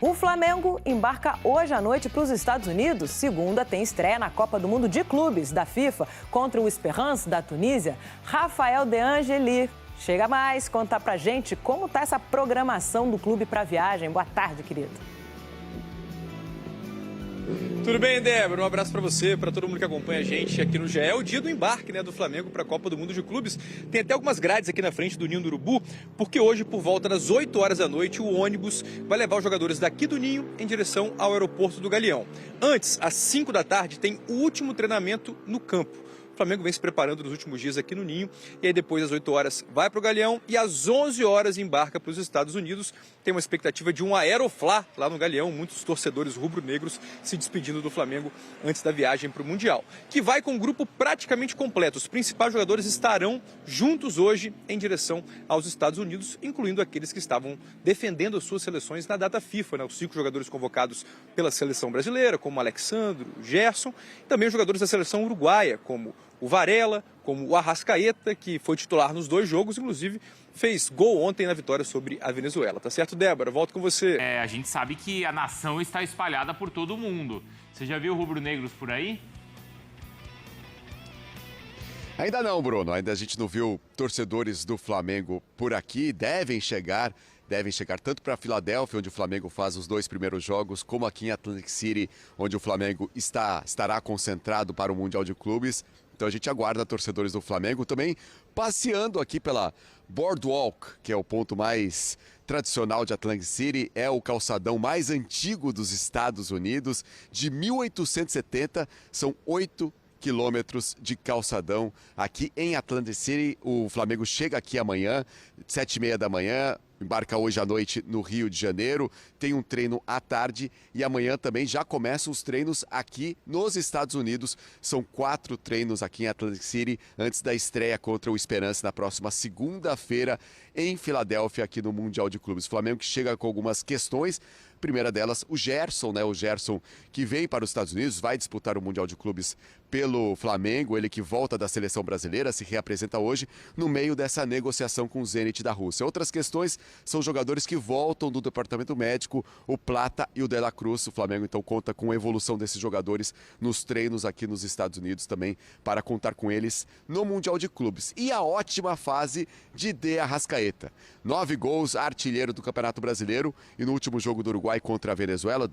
O Flamengo embarca hoje à noite para os Estados Unidos. Segunda tem estreia na Copa do Mundo de Clubes da FIFA contra o Esperance da Tunísia. Rafael De Angeli chega mais, contar pra gente como tá essa programação do clube para a viagem. Boa tarde, querido. Tudo bem, Débora? Um abraço para você, para todo mundo que acompanha a gente aqui no GE. É o dia do embarque, do Flamengo para a Copa do Mundo de Clubes. Tem até algumas grades aqui na frente do Ninho do Urubu, porque hoje, por volta das 8 horas da noite, o ônibus vai levar os jogadores daqui do Ninho em direção ao aeroporto do Galeão. Antes, às 5 da tarde, tem o último treinamento no campo. O Flamengo vem se preparando nos últimos dias aqui no Ninho, e aí depois às 8 horas vai para o Galeão e às 11 horas embarca para os Estados Unidos. Tem uma expectativa de um aeroflá lá no Galeão, muitos torcedores rubro-negros se despedindo do Flamengo antes da viagem para o Mundial, que vai com um grupo praticamente completo. Os principais jogadores estarão juntos hoje em direção aos Estados Unidos, incluindo aqueles que estavam defendendo as suas seleções na data FIFA, Os 5 jogadores convocados pela seleção brasileira, como Alexandro, Gerson, e também os jogadores da seleção uruguaia, como o Varela, como o Arrascaeta, que foi titular nos 2 jogos, inclusive fez gol ontem na vitória sobre a Venezuela. Tá certo, Débora? Volto com você. A gente sabe que a nação está espalhada por todo o mundo. Você já viu rubro-negros por aí? Ainda não, Bruno. Ainda a gente não viu torcedores do Flamengo por aqui. Devem chegar tanto para Filadélfia, onde o Flamengo faz os 2 primeiros jogos, como aqui em Atlantic City, onde o Flamengo estará concentrado para o Mundial de Clubes. Então a gente aguarda torcedores do Flamengo também passeando aqui pela Boardwalk, que é o ponto mais tradicional de Atlantic City, é o calçadão mais antigo dos Estados Unidos, de 1870, são 8 quilômetros de calçadão aqui em Atlantic City. O Flamengo chega aqui amanhã, 7h30 da manhã, embarca hoje à noite no Rio de Janeiro, tem um treino à tarde e amanhã também já começam os treinos aqui nos Estados Unidos. São 4 treinos aqui em Atlantic City antes da estreia contra o Esperance na próxima segunda-feira em Filadélfia, aqui no Mundial de Clubes. O Flamengo que chega com algumas questões. Primeira delas, o Gerson, o Gerson que veio para os Estados Unidos, vai disputar o Mundial de Clubes pelo Flamengo, ele que volta da seleção brasileira, se reapresenta hoje no meio dessa negociação com o Zenit da Rússia. Outras questões são jogadores que voltam do departamento médico, o Plata e o De La Cruz. O Flamengo então conta com a evolução desses jogadores nos treinos aqui nos Estados Unidos também, para contar com eles no Mundial de Clubes. E a ótima fase de De Arrascaeta. 9 gols, artilheiro do Campeonato Brasileiro, e no último jogo do Uruguai contra a Venezuela,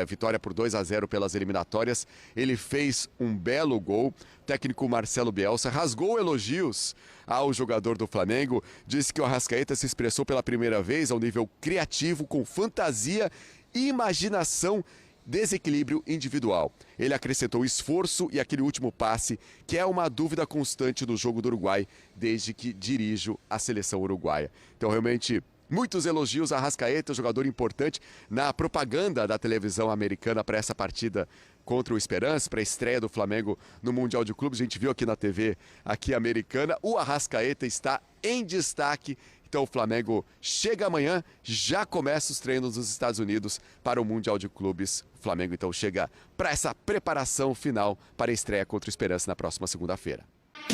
vitória por 2-0 pelas eliminatórias, ele fez um belo gol. O técnico Marcelo Bielsa rasgou elogios ao jogador do Flamengo, disse que o Arrascaeta se expressou pela primeira vez ao nível criativo, com fantasia, imaginação, desequilíbrio individual. Ele acrescentou esforço e aquele último passe, que é uma dúvida constante no jogo do Uruguai, desde que dirijo a seleção uruguaia. Então, realmente, muitos elogios a Arrascaeta, jogador importante na propaganda da televisão americana para essa partida contra o Esperance, para a estreia do Flamengo no Mundial de Clubes. A gente viu aqui na TV aqui americana, o Arrascaeta está em destaque. Então o Flamengo chega amanhã, já começa os treinos nos Estados Unidos para o Mundial de Clubes. O Flamengo então chega para essa preparação final para a estreia contra o Esperance na próxima segunda-feira.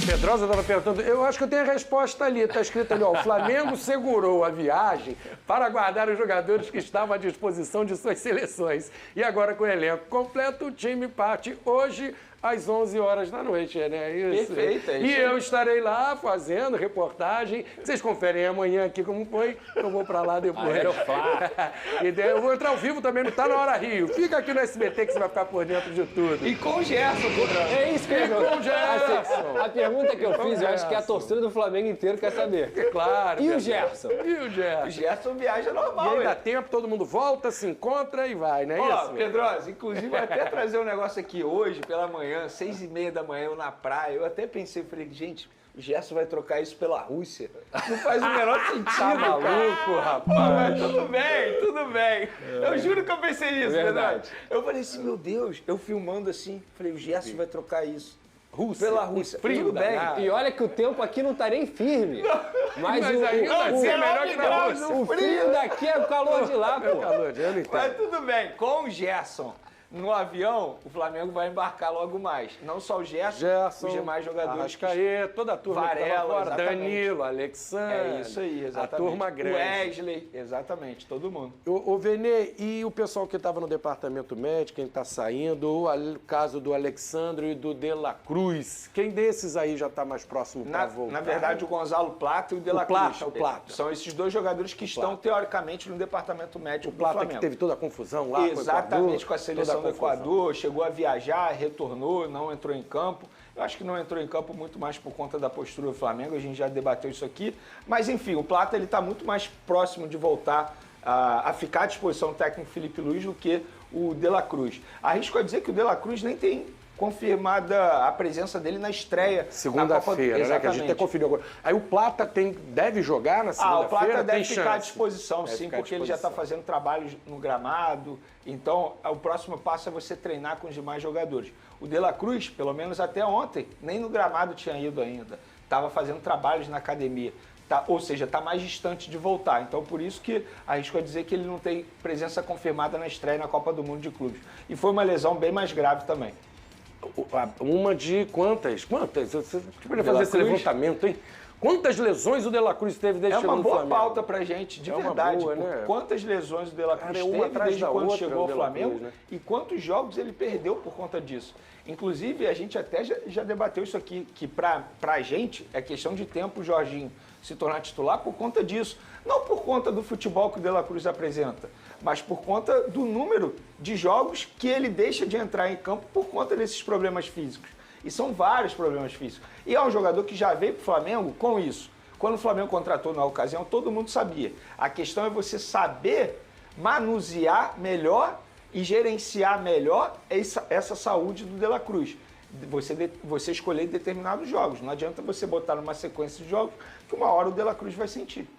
Pedrosa estava perguntando, eu acho que eu tenho a resposta ali, está escrito ali, ó, o Flamengo segurou a viagem para aguardar os jogadores que estavam à disposição de suas seleções. E agora com o elenco completo, o time parte hoje às 11 horas da noite, né? Isso. Perfeito, é isso. E eu estarei lá fazendo reportagem. Vocês conferem amanhã aqui como foi, eu vou para lá depois. Eu vou entrar ao vivo também no Tá Na Hora Rio. Fica aqui no SBT que você vai ficar por dentro de tudo. E com o Gerson, É isso que eu com o Gerson. A pergunta que eu fiz, eu acho que a torcida do Flamengo inteiro quer saber. Claro. E o Gerson? E o Gerson? O Gerson viaja normal, E aí dá tempo, todo mundo volta, se encontra e vai, não é Ó, isso? Pedrosa, inclusive até trazer um negócio aqui hoje, pela manhã, 6h30 da manhã, eu na praia, eu até pensei, falei, gente, o Gerson vai trocar isso pela Rússia. Não faz o menor sentido, Tá maluco, rapaz. Mas tudo bem, tudo bem. Eu juro que eu pensei nisso, Verdade. Pedrosa. Eu falei assim, meu Deus, eu filmando assim, falei, o Gerson vai trocar isso. Rússia, Pela Rússia. frio Tudo bem. danado. E olha que o tempo aqui não tá nem firme. Mas ainda assim é melhor que na Rússia. o frio daqui é o calor de lá, Meu pô. calor, eu não entendo. Mas tudo bem, com o Gerson no avião, o Flamengo vai embarcar logo mais. Não só o Gerson, os demais jogadores. Arrascaeta, toda a turma Varela, que tava fora, exatamente. Danilo, Alexandre. É isso aí, exatamente. A turma grande. O Wesley, exatamente, todo mundo. O Vene, e o pessoal que estava no departamento médico, quem está saindo, o caso do Alexandre e do De La Cruz, quem desses aí já está mais próximo para voltar? Na verdade, o Gonzalo Plata e o De La Cruz. O Plata. São esses dois jogadores que estão, teoricamente, no departamento médico O Plata do Flamengo. que teve toda a confusão lá Exatamente, com a seleção do confusão. Equador, chegou a viajar, retornou, não entrou em campo. Eu acho que não entrou em campo muito mais por conta da postura do Flamengo, a gente já debateu isso aqui. Mas, enfim, o Plata está muito mais próximo de voltar a ficar à disposição do técnico Felipe Luiz do que o De La Cruz. Arrisco a dizer que o De La Cruz nem tem confirmada a presença dele na estreia. Segunda-feira, né? Que a gente até conferiu agora. Aí o Plata deve jogar na segunda-feira? O Plata deve ficar à chance? disposição, sim, porque ele já está fazendo trabalhos no gramado. Então, o próximo passo é você treinar com os demais jogadores. O De La Cruz, pelo menos até ontem, nem no gramado tinha ido ainda. Estava fazendo trabalhos na academia. Ou seja, está mais distante de voltar. Então, por isso que arrisco a dizer que ele não tem presença confirmada na estreia na Copa do Mundo de Clubes. E foi uma lesão bem mais grave também. Uma de quantas? Você poderia fazer esse levantamento, hein? Quantas lesões o De La Cruz teve desde que chegou no Flamengo? É uma boa pauta pra gente, de verdade. Boa, né? Quantas lesões o De La Cruz teve desde quando chegou ao Flamengo, né? E quantos jogos ele perdeu por conta disso. Inclusive, a gente até já debateu isso aqui, que pra gente é questão de tempo o Jorginho se tornar titular por conta disso. Não por conta do futebol que o De La Cruz apresenta, mas por conta do número de jogos que ele deixa de entrar em campo por conta desses problemas físicos. E são vários problemas físicos. E é um jogador que já veio para o Flamengo com isso. Quando o Flamengo contratou na ocasião, todo mundo sabia. A questão é você saber manusear melhor e gerenciar melhor essa saúde do De La Cruz. Você escolher determinados jogos. Não adianta você botar numa sequência de jogos que uma hora o De La Cruz vai sentir.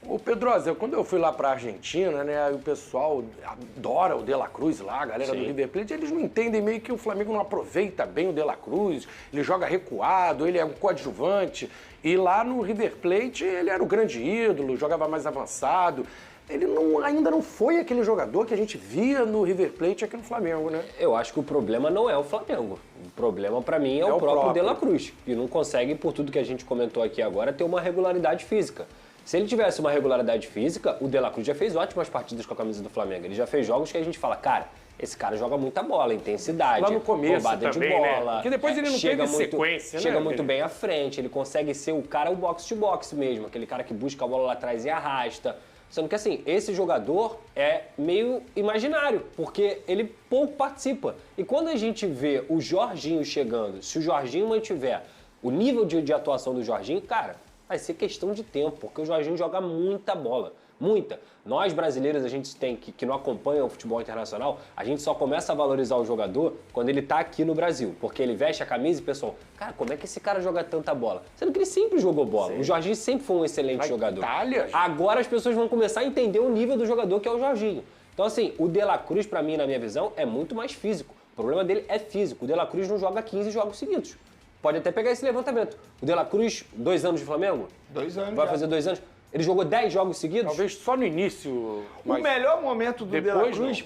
Ô Pedrosa, quando eu fui lá pra Argentina, né, o pessoal adora o De La Cruz lá, a galera do River Plate, eles não entendem meio que o Flamengo não aproveita bem o De La Cruz, ele joga recuado, ele é um coadjuvante, e lá no River Plate ele era o grande ídolo, jogava mais avançado. Ele ainda não foi aquele jogador que a gente via no River Plate aqui no Flamengo, né? Eu acho que o problema não é o Flamengo. O problema, pra mim, é o próprio De La Cruz, que não consegue, por tudo que a gente comentou aqui agora, ter uma regularidade física. Se ele tivesse uma regularidade física, o De La Cruz já fez ótimas partidas com a camisa do Flamengo. Ele já fez jogos que a gente fala, cara, esse cara joga muita bola, intensidade, lá no começo roubada também, de bola. Né? Porque depois ele não teve sequência, chega né? muito bem à frente, ele consegue ser o cara, o box-to-box mesmo, aquele cara que busca a bola lá atrás e arrasta. Sendo que, assim, esse jogador é meio imaginário, porque ele pouco participa. E quando a gente vê o Jorginho chegando, se o Jorginho mantiver o nível de atuação do Jorginho, cara, vai ser questão de tempo, porque o Jorginho joga muita bola. Muita. Nós, brasileiros, a gente tem que não acompanha o futebol internacional, a gente só começa a valorizar o jogador quando ele tá aqui no Brasil. Porque ele veste a camisa e o pessoal, cara, como é que esse cara joga tanta bola? Sendo que ele sempre jogou bola. Sim. O Jorginho sempre foi um excelente jogador. Itália, agora as pessoas vão começar a entender o nível do jogador que é o Jorginho. Então, assim, o De La Cruz, pra mim, na minha visão, é muito mais físico. O problema dele é físico. O De La Cruz não joga 15 jogos seguidos. Pode até pegar esse levantamento. O De La Cruz, 2 anos de Flamengo? 2 anos. Vai fazer 2 anos. Ele jogou 10 jogos seguidos? Talvez só no início. O melhor momento do De La Cruz,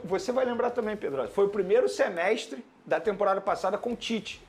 você vai lembrar também, Pedro, foi o primeiro semestre da temporada passada com o Tite.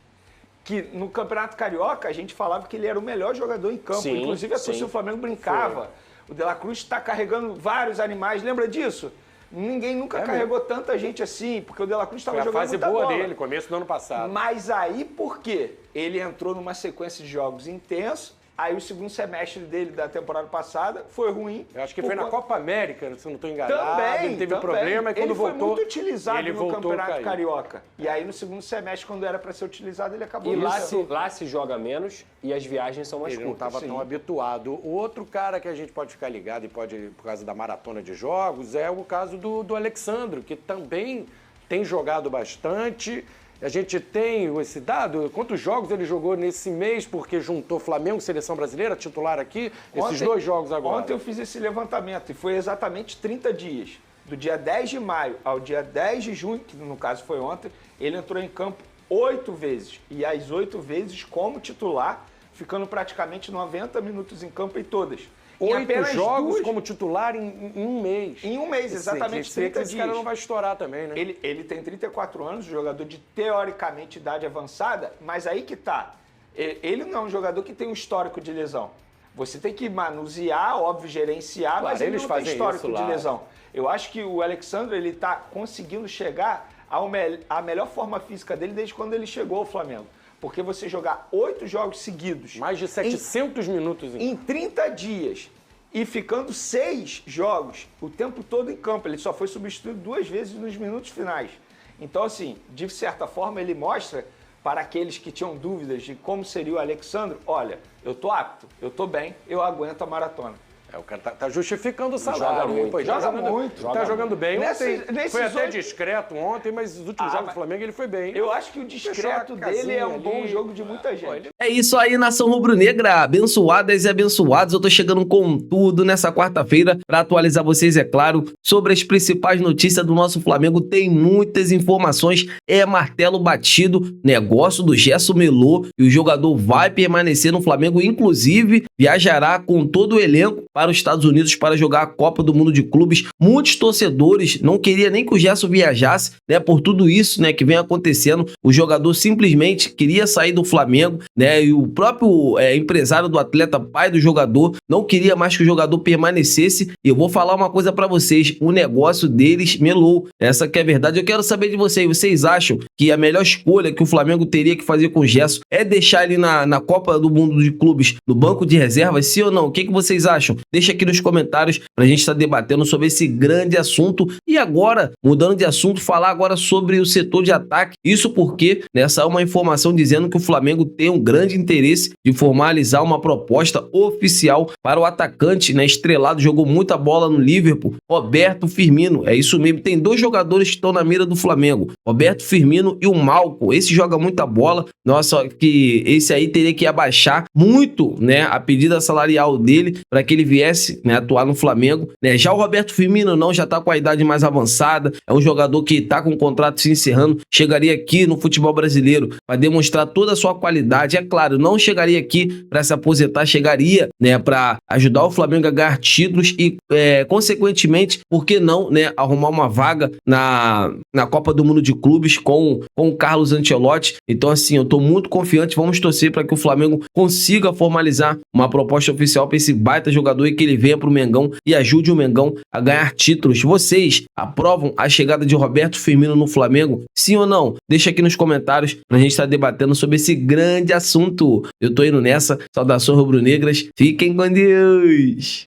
Que no Campeonato Carioca a gente falava que ele era o melhor jogador em campo. Sim, inclusive a torcida do Flamengo brincava. O De La Cruz está carregando vários animais. Lembra disso? Ninguém nunca carregou tanta gente assim, porque o De La Cruz estava jogando muita bola. Foi a fase boa dele, começo do ano passado. Mas aí por quê? Ele entrou numa sequência de jogos intensos. Aí o segundo semestre dele da temporada passada foi ruim. Eu acho que foi na Copa América, se eu não estou enganado. Também, ele teve problema e quando ele voltou... foi muito utilizado no Campeonato a Carioca. E aí no segundo semestre, quando era para ser utilizado, ele acabou... E lá se joga menos e as viagens são mais curtas. Ele não estava tão habituado. O outro cara que a gente pode ficar ligado e pode, por causa da maratona de jogos, é o caso do Alexandre, que também tem jogado bastante... A gente tem esse dado, quantos jogos ele jogou nesse mês, porque juntou Flamengo, Seleção Brasileira, titular aqui, esses 2 jogos agora. Ontem eu fiz esse levantamento e foi exatamente 30 dias. Do dia 10 de maio ao dia 10 de junho, que no caso foi ontem, ele entrou em campo 8 vezes. E as 8 vezes como titular, ficando praticamente 90 minutos em campo em todas. 8 jogos como titular em um mês. Em um mês, exatamente 30 dias. Esse cara não vai estourar também, né? Ele tem 34 anos, jogador de, teoricamente, idade avançada, mas aí que tá. Ele não é um jogador que tem um histórico de lesão. Você tem que manusear, óbvio, gerenciar, claro, mas ele não tem histórico de lesão. Eu acho que o Alexandre, ele tá conseguindo chegar à melhor forma física dele desde quando ele chegou ao Flamengo. Porque você jogar 8 jogos seguidos... Mais de 700 minutos. Em 30 dias e ficando 6 jogos o tempo todo em campo. Ele só foi substituído 2 vezes nos minutos finais. Então, assim, de certa forma, ele mostra para aqueles que tinham dúvidas de como seria o Alexandre, olha, eu tô apto, eu tô bem, eu aguento a maratona. O cara tá justificando o salário. Tá jogando bem. Foi até discreto ontem, mas nos últimos jogos do Flamengo ele foi bem. Eu acho que o discreto dele é um bom jogo de muita gente. É isso aí, nação rubro-negra, abençoadas e abençoados. Eu tô chegando com tudo nessa quarta-feira para atualizar vocês, é claro, sobre as principais notícias do nosso Flamengo. Tem muitas informações, é martelo batido, negócio do Gerson Melô e o jogador vai permanecer no Flamengo, inclusive viajará com todo o elenco para os Estados Unidos para jogar a Copa do Mundo de Clubes. Muitos torcedores não queriam nem que o Gerson viajasse, né, por tudo isso, né, que vem acontecendo. O jogador simplesmente queria sair do Flamengo, né, e o próprio empresário do atleta, pai do jogador, não queria mais que o jogador permanecesse. E eu vou falar uma coisa para vocês, o negócio deles melou. Essa que é a verdade. Eu quero saber de vocês. Vocês acham que a melhor escolha que o Flamengo teria que fazer com o Gerson é deixar ele na Copa do Mundo de Clubes no banco de reservas, sim ou não? O que vocês acham? Deixa aqui nos comentários pra gente estar debatendo sobre esse grande assunto. E agora, mudando de assunto, falar agora sobre o setor de ataque. Isso porque nessa uma informação dizendo que o Flamengo tem um grande interesse de formalizar uma proposta oficial para o atacante, né, estrelado, jogou muita bola no Liverpool, Roberto Firmino. É isso mesmo, tem 2 jogadores que estão na mira do Flamengo, Roberto Firmino e o Malcom. Esse joga muita bola. Nossa, que esse aí teria que abaixar muito, né, a pedida salarial dele para que ele viesse, né, atuar no Flamengo, né? Já o Roberto Firmino não, já tá com a idade mais avançada, é um jogador que tá com o contrato se encerrando, chegaria aqui no futebol brasileiro para demonstrar toda a sua qualidade. É claro, não chegaria aqui para se aposentar, chegaria, né, para ajudar o Flamengo a ganhar títulos e, consequentemente, por que não, né, arrumar uma vaga na Copa do Mundo de Clubes com o Carlos Ancelotti. Então, assim, eu tô muito confiante, vamos torcer para que o Flamengo consiga formalizar uma proposta oficial para esse baita jogador e que ele venha pro Mengão e ajude o Mengão a ganhar títulos. Vocês aprovam a chegada de Roberto Firmino no Flamengo? Sim ou não? Deixa aqui nos comentários pra gente estar debatendo sobre esse grande assunto. Eu tô indo nessa. Saudações rubro-negras. Fiquem com Deus!